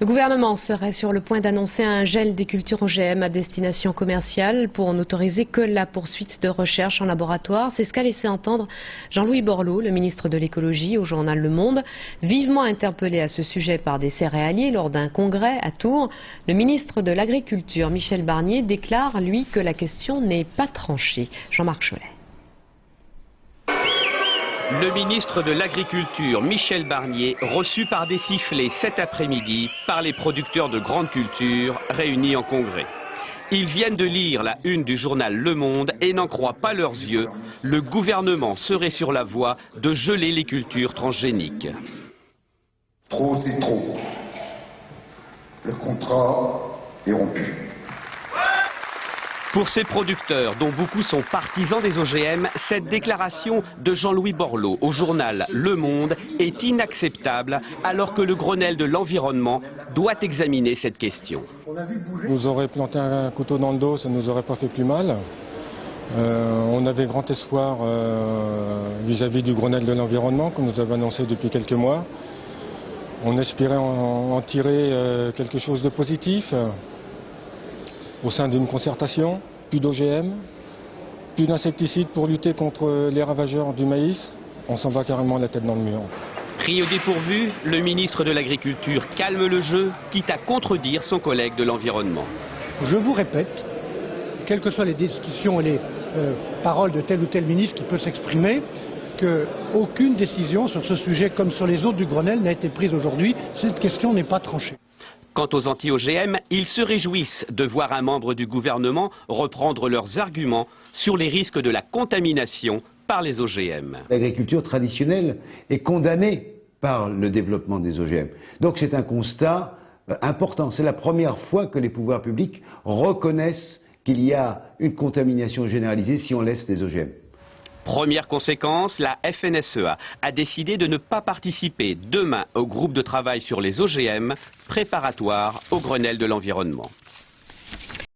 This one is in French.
Le gouvernement serait sur le point d'annoncer un gel des cultures OGM à destination commerciale pour n'autoriser que la poursuite de recherches en laboratoire. C'est ce qu'a laissé entendre Jean-Louis Borloo, le ministre de l'écologie, au journal Le Monde. Vivement interpellé à ce sujet par des céréaliers lors d'un congrès à Tours, le ministre de l'Agriculture, Michel Barnier, déclare, lui, que la question n'est pas tranchée. Jean-Marc Cholet. Le ministre de l'Agriculture, Michel Barnier, reçu par des sifflets cet après-midi par les producteurs de grandes cultures réunis en congrès. Ils viennent de lire la une du journal Le Monde et n'en croient pas leurs yeux. Le gouvernement serait sur la voie de geler les cultures transgéniques. Trop, c'est trop. Le contrat est rompu. Pour ces producteurs, dont beaucoup sont partisans des OGM, cette déclaration de Jean-Louis Borloo au journal Le Monde est inacceptable alors que le Grenelle de l'environnement doit examiner cette question. Nous aurait planté un couteau dans le dos, ça ne nous aurait pas fait plus mal. On avait grand espoir vis-à-vis du Grenelle de l'environnement qu'on nous avait annoncé depuis quelques mois. On espérait en tirer quelque chose de positif. Au sein d'une concertation, plus d'OGM, plus d'insecticides pour lutter contre les ravageurs du maïs, on s'en va carrément la tête dans le mur. Pris au dépourvu, le ministre de l'Agriculture calme le jeu, quitte à contredire son collègue de l'Environnement. Je vous répète, quelles que soient les discussions et les paroles de tel ou tel ministre qui peut s'exprimer, qu'aucune décision sur ce sujet comme sur les autres du Grenelle n'a été prise aujourd'hui. Cette question n'est pas tranchée. Quant aux anti-OGM, ils se réjouissent de voir un membre du gouvernement reprendre leurs arguments sur les risques de la contamination par les OGM. L'agriculture traditionnelle est condamnée par le développement des OGM. Donc c'est un constat important. C'est la première fois que les pouvoirs publics reconnaissent qu'il y a une contamination généralisée si on laisse des OGM. Première conséquence, la FNSEA a décidé de ne pas participer demain au groupe de travail sur les OGM préparatoire au Grenelle de l'environnement.